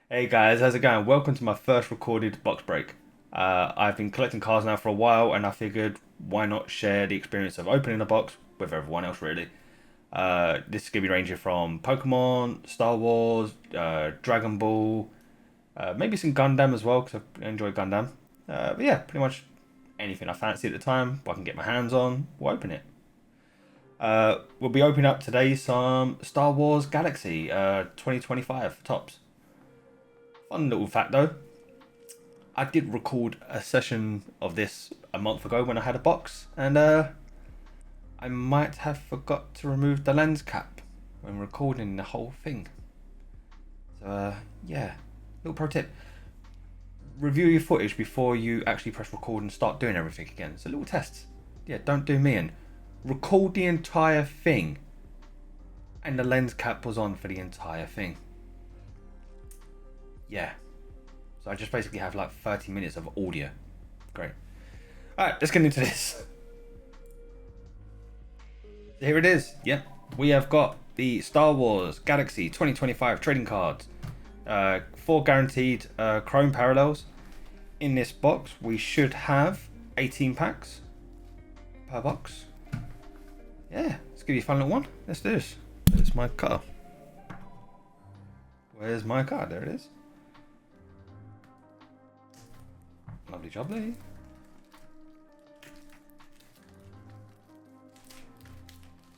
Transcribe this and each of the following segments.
Hey guys, how's it going? Welcome to my first recorded box break. I've been collecting cards now for a while, and I figured why not share the experience of opening a box with everyone else, really. This is gonna be ranging from Pokemon, Star Wars, Dragon Ball, maybe some Gundam as well, because I enjoy Gundam. But yeah, pretty much anything I fancy at the time, what I can get my hands on, we'll open it. We'll be opening up today some Star Wars Galaxy 2025 tops. Fun little fact though, I did record a session of this a month ago when I had a box, and I might have forgot to remove the lens cap when recording the whole thing. So yeah, little pro tip: review your footage before you actually press record and start doing everything again. It's a little test. Yeah, don't do me and record the entire thing, and the lens cap was on for the entire thing. Yeah, so I just basically have like 30 minutes of audio. Great. Alright, let's get into this. Here it is. Yep. We have got the Star Wars Galaxy 2025 trading cards. Four guaranteed Chrome parallels. In this box, we should have 18 packs per box. Yeah, let's give you a fun little one. Let's do this. Where's my card? Where's my card? There it is. Lovely jubbly.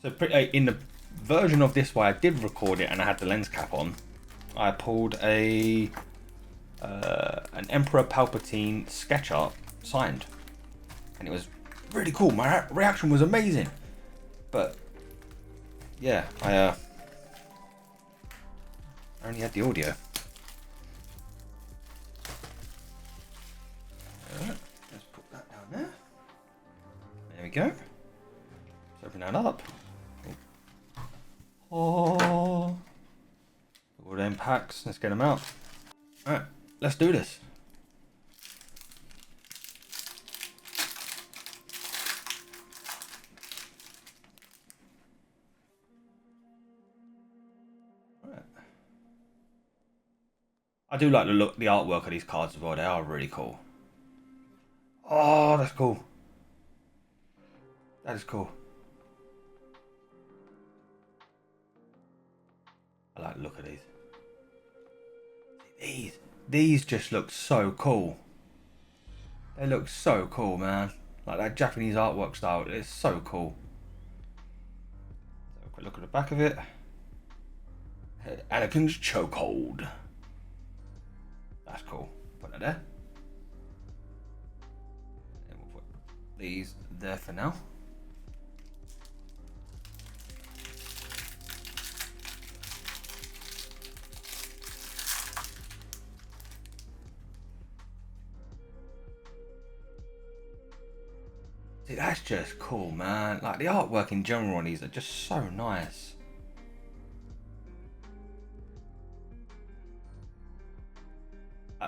So in the version of this where I did record it and I had the lens cap on, I pulled an Emperor Palpatine sketch art signed, and it was really cool. My reaction was amazing, but yeah, I only had the audio. Let's put that down there. There we go. Let's open that up. Oh, all them packs. Let's get them out. All right, let's do this. All right. I do like the artwork of these cards as well. They are really cool. Oh, that's cool. That is cool. I like the look of these. These just look so cool. They look so cool, man. Like that Japanese artwork style. It's so cool. So a quick look at the back of it. Anakin's chokehold. That's cool. Put that there. And we'll put these there for now. See, that's just cool, man. Like the artwork in general on these are just so nice.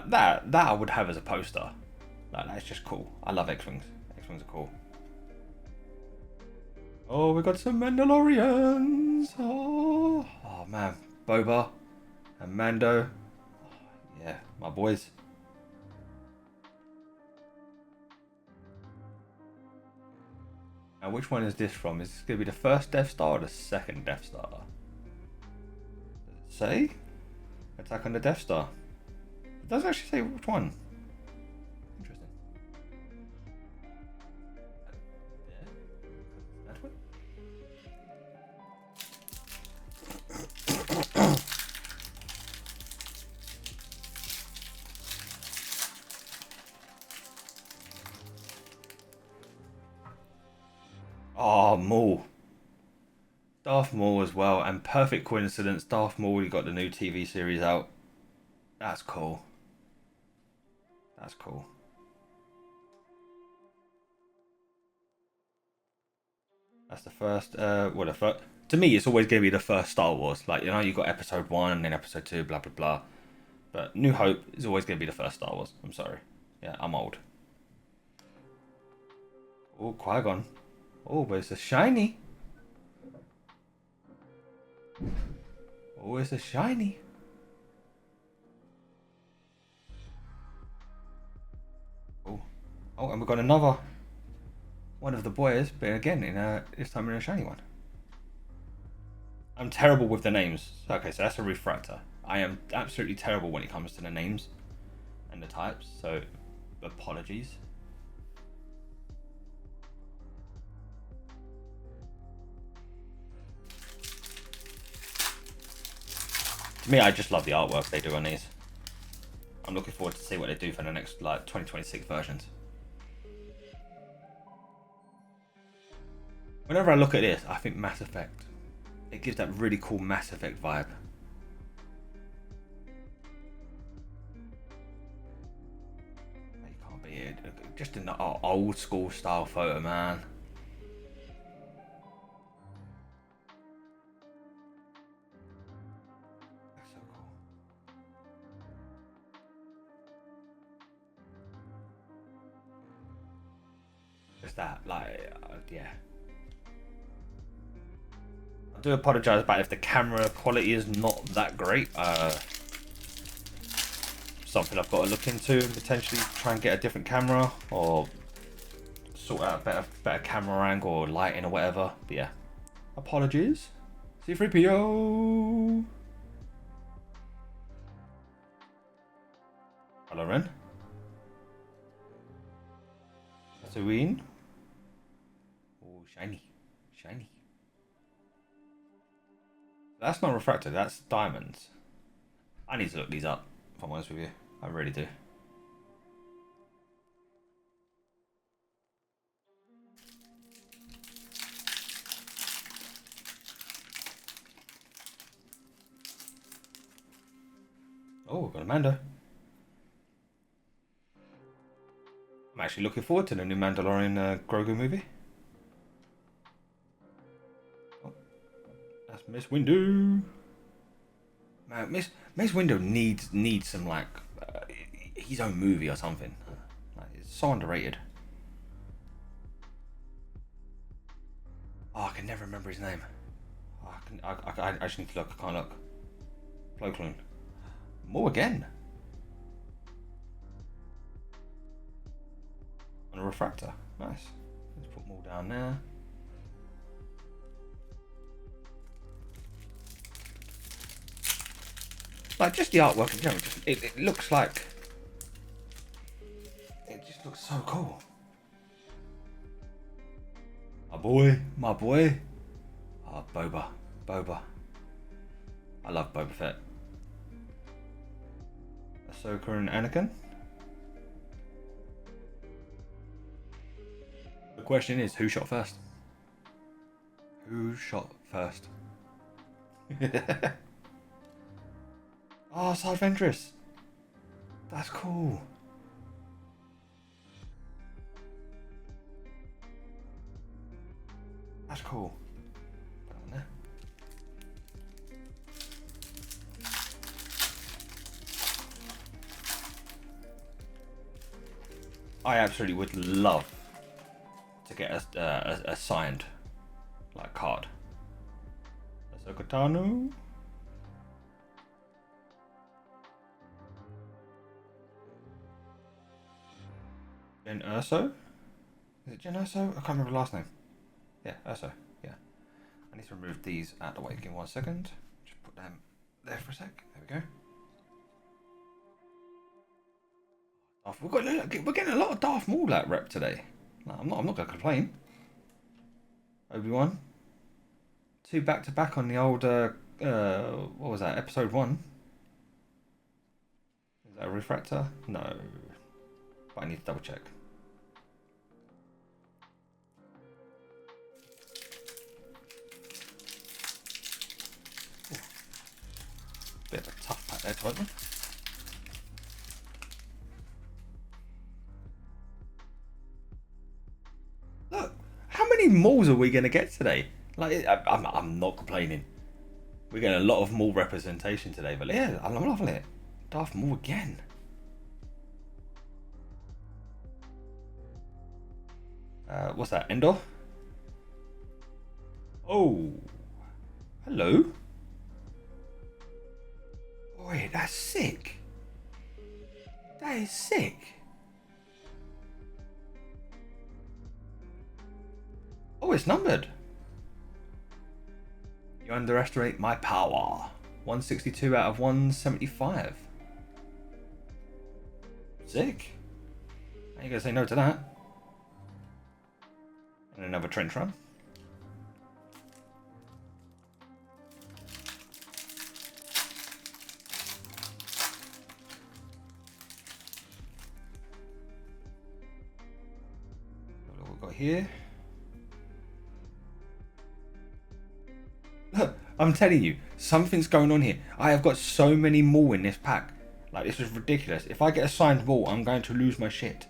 That I would have as a poster. Like that's just cool. I love X-wings. X-wings are cool. Oh, we got some Mandalorians. Oh man, Boba and Mando. Oh, yeah, my boys. Now, which one is this from? Is this going to be the first Death Star or the second Death Star? Does it say? Attack on the Death Star. It doesn't actually say which one. Interesting. That way? Oh, Maul. Darth Maul as well, and perfect coincidence, Darth Maul, you got the new TV series out. That's cool. That's cool. That's the first. Well, the first. To me, it's always going to be the first Star Wars. Like you got Episode 1 and then Episode 2, blah blah blah. But New Hope is always going to be the first Star Wars. I'm sorry. Yeah, I'm old. Oh, Qui-Gon. Oh, but it's a shiny. Oh, it's a shiny. Oh, and we've got another one of the boys, but again, this time in a shiny one. I'm terrible with the names. Okay, so that's a refractor. I am absolutely terrible when it comes to the names and the types, so apologies. To me, I just love the artwork they do on these. I'm looking forward to see what they do for the next 2026 versions. Whenever I look at this, I think Mass Effect. It gives that really cool Mass Effect vibe. You can't be it. Just an old school style photo, man. That's so cool. Just that, yeah. I do apologise about if the camera quality is not that great. Something I've got to look into and potentially try and get a different camera or sort out a better camera angle or lighting or whatever. But yeah, apologies. C3PO. Hello, Ren. Tatooine. Oh, shiny, shiny. That's not refractor, that's diamonds. I need to look these up, if I'm honest with you. I really do. Oh, we've got a Mando. I'm actually looking forward to the new Mandalorian Grogu movie. Oh, that's Miss Windu. Man, Miss Windu needs some his own movie or something. It's so underrated. Oh, I can never remember his name. Oh, I just need to look. I can't look. Plo Koon. More again. On a refractor. Nice. Let's put more down there. Like, just the artwork in general, it looks like... It just looks so cool. My boy. Oh, Boba. I love Boba Fett. Ahsoka and Anakin. The question is, who shot first? Who shot first? Oh, Side Ventress. That's cool. That's cool. Put that on there. I absolutely would love to get a signed card. Ahsoka Tano. Jen Erso? Is it Jen Erso? I can't remember the last name. Yeah, Erso. Yeah. I need to remove these out of the way. Give me 1 second. Just put them there for a sec. There we go. We're getting a lot of Darth Maul rep today. No, I'm not going to complain. Obi-Wan. 2 back-to-back on the old, what was that, episode 1? Is that a refractor? No. But I need to double check. Ooh. Bit of a tough pack there to open. Look, how many Mauls are we going to get today? I'm not complaining. We're getting a lot of Maul representation today, but yeah, I'm loving it. Darth Maul again. What's that? Endor? Oh, hello. Boy, that's sick. That is sick. it's numbered. You underestimate my power. 162 out of 175. Sick. How you gonna say no to that? And another trench run. What we've got here. Look, I'm telling you, something's going on here. I have got so many more in this pack. Like, this is ridiculous. If I get a signed ball, I'm going to lose my shit.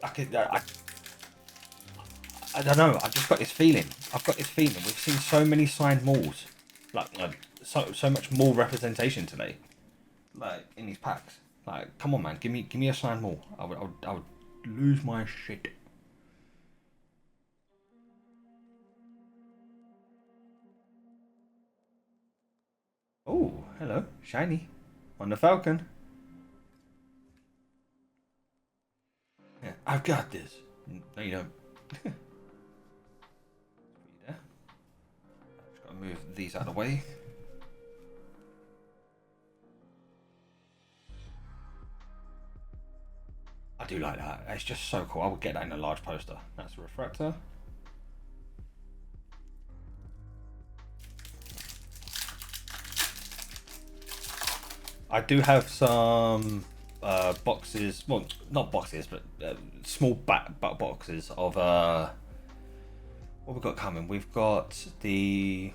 I don't know. I've just got this feeling. I've got this feeling. We've seen so many signed malls, like so much more representation today, like in these packs. Like, come on, man, give me a signed mall. I would lose my shit. Oh, hello, shiny, on the Falcon. Yeah, I've got this. No, you don't. There. Just gotta move these out of the way. I do like that. It's just so cool. I would get that in a large poster. That's a refractor. I do have some boxes, well, not boxes, but small back boxes of what we've got coming. We've got the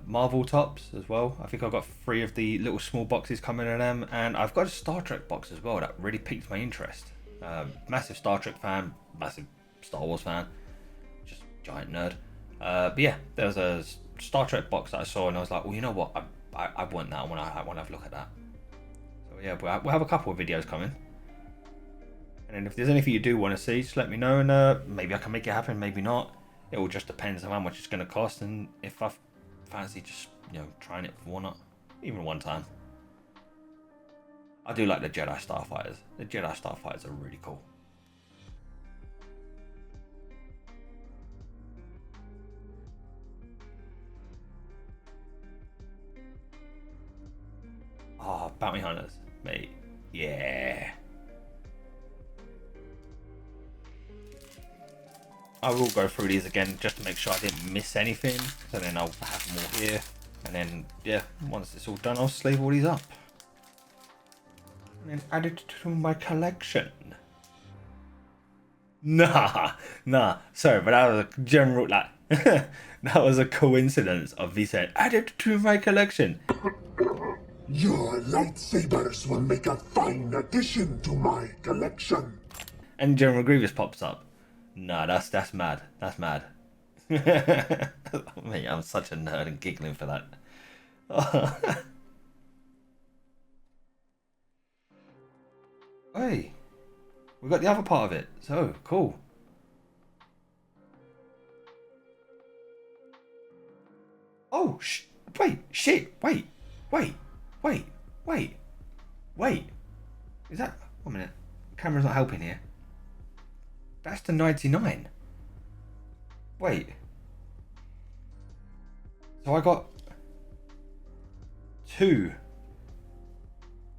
Marvel tops as well. I think I've got 3 of the little small boxes coming in them, and I've got a Star Trek box as well that really piqued my interest. Massive Star Trek fan, massive Star Wars fan, just giant nerd. But yeah, there was a Star Trek box that I saw, and I was like, well, you know what, I want that. I want to have a look at that. So yeah, we'll have a couple of videos coming. And then if there's anything you do want to see, just let me know, and maybe I can make it happen, maybe not. It all just depends on how much it's going to cost, and if I fancy just, trying it for one, even one time. I do like the Jedi Starfighters. The Jedi Starfighters are really cool. Oh, Bounty Hunters, mate. Yeah. I will go through these again just to make sure I didn't miss anything. So then I'll have more here. And then, yeah, once it's all done, I'll sleeve all these up. And then add it to my collection. Nah. Sorry, but that was a general, like, that was a coincidence of me saying, add it to my collection. Your lightsabers will make a fine addition to my collection. And General Grievous pops up. Nah, that's mad. That's mad. Mate, I'm such a nerd and giggling for that. Hey, we got the other part of it. So cool. Oh, wait, shit, wait. Is that, 1 minute, camera's not helping here. That's the 99. Wait. So I got 2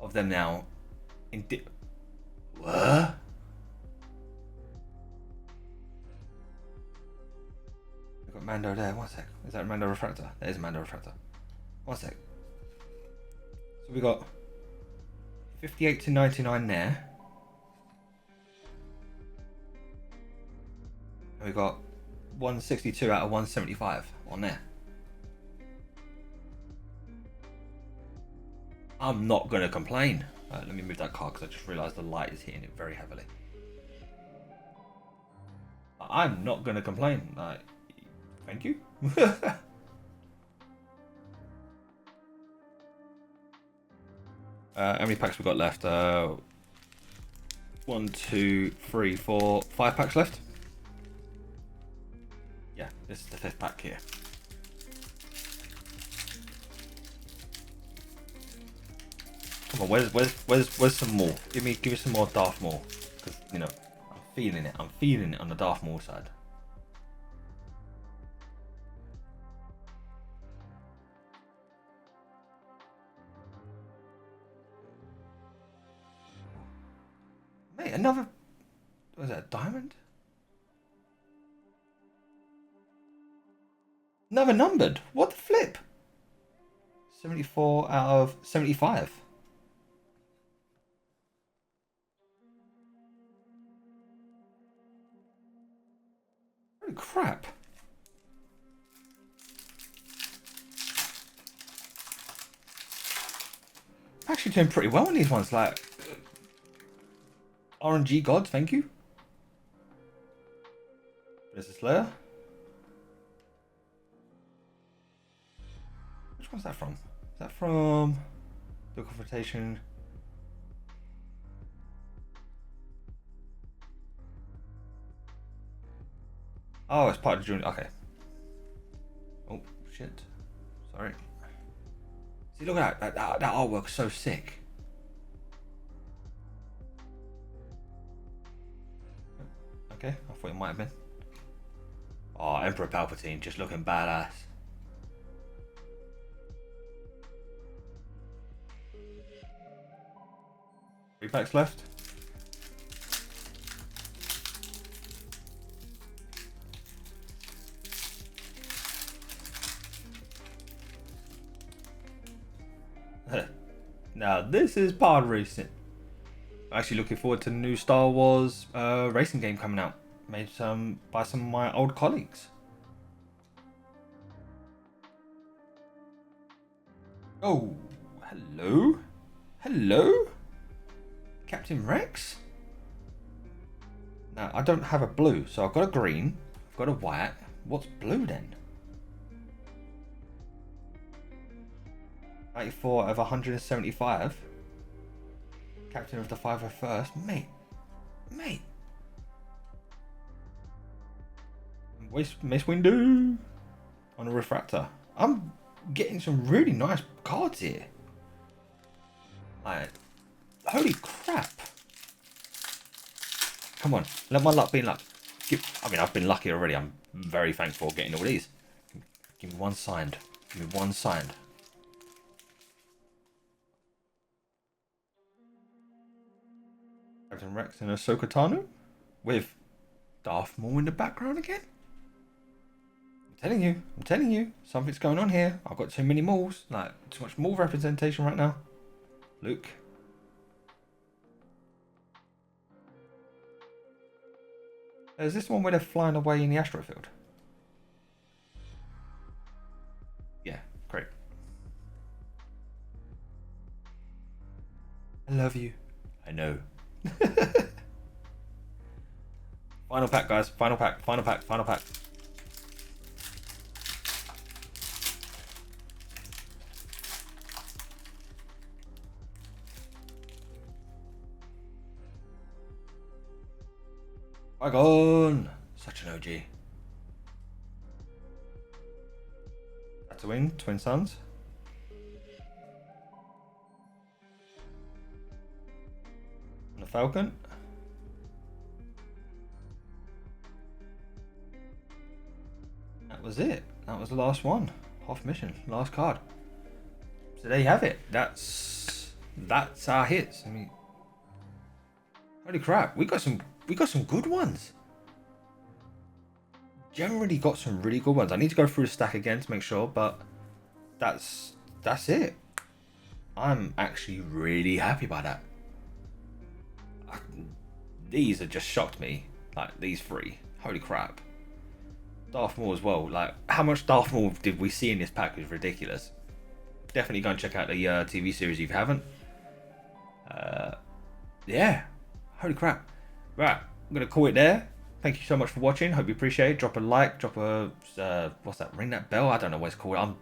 of them now in what? I've got Mando there. 1 sec. Is that a Mando refractor? That is a Mando refractor. 1 sec. So we got 58 to 99 there. And we got 162 out of 175 on there. I'm not going to complain. Let me move that card because I just realised the light is hitting it very heavily. I'm not going to complain. Thank you. How many packs we got left? 1, 2, 3, 4, 5 packs left. Yeah, this is the 5th pack here. Come on, where's some more? Give me some more Darth Maul, because you know I'm feeling it. I'm feeling it on the Darth Maul side. Mate, another. Was that a diamond? Another numbered. What the flip? 74 out of 75. Holy crap. I'm actually doing pretty well on these ones. Like, RNG gods, thank you. There's a Slayer. Which one's that from? Is that from the confrontation? Oh, it's part of the junior. Okay. Oh shit. Sorry. See, look at that artwork's so sick. Okay, I thought it might have been. Oh, Emperor Palpatine, just looking badass. 3 packs left. Now this is pod racing. Actually looking forward to the new Star Wars racing game coming out. Made by some of my old colleagues. Oh, hello? Hello? Captain Rex? Now, I don't have a blue, so I've got a green, I've got a white. What's blue then? 94 of 175. Captain of the 501st. Mate. Mace Windu on a refractor. I'm getting some really nice cards here. Like, holy crap. Come on, let my luck be in luck. I mean, I've been lucky already. I'm very thankful for getting all these. Give me one signed. Give me one signed. Captain Rex and Ahsoka Tano with Darth Maul in the background again. I'm telling you, something's going on here. I've got too many Mauls, like too much Maul representation right now. Luke. Is this the one where they're flying away in the asteroid field? Yeah, great. I love you. I know. Final pack, guys. Final pack. Dragon! Such an OG. Tatooine, Twin Suns. And a Falcon. That was it. That was the last one. Half mission, last card. So there you have it. That's our hits. I mean, holy crap, we got some good ones. Generally got some really good ones. I need to go through the stack again to make sure, but that's it. I'm actually really happy by that. These have just shocked me. Like these three. Holy crap. Darth Maul as well. Like how much Darth Maul did we see in this pack is ridiculous. Definitely go and check out the TV series if you haven't. Yeah. Holy crap. Right, I'm going to call it there. Thank you so much for watching. Hope you appreciate it. Drop a like, drop a, what's that, ring that bell? I don't know what it's called. I'm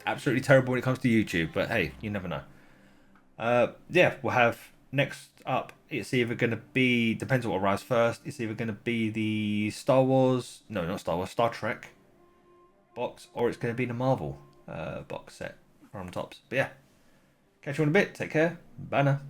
absolutely terrible when it comes to YouTube, but hey, you never know. Yeah, we'll have next up, it's either going to be, depends on what arrives first, it's either going to be the Star Trek box, or it's going to be the Marvel box set from Tops. But yeah, Catch you in a bit. Take care. Bye now.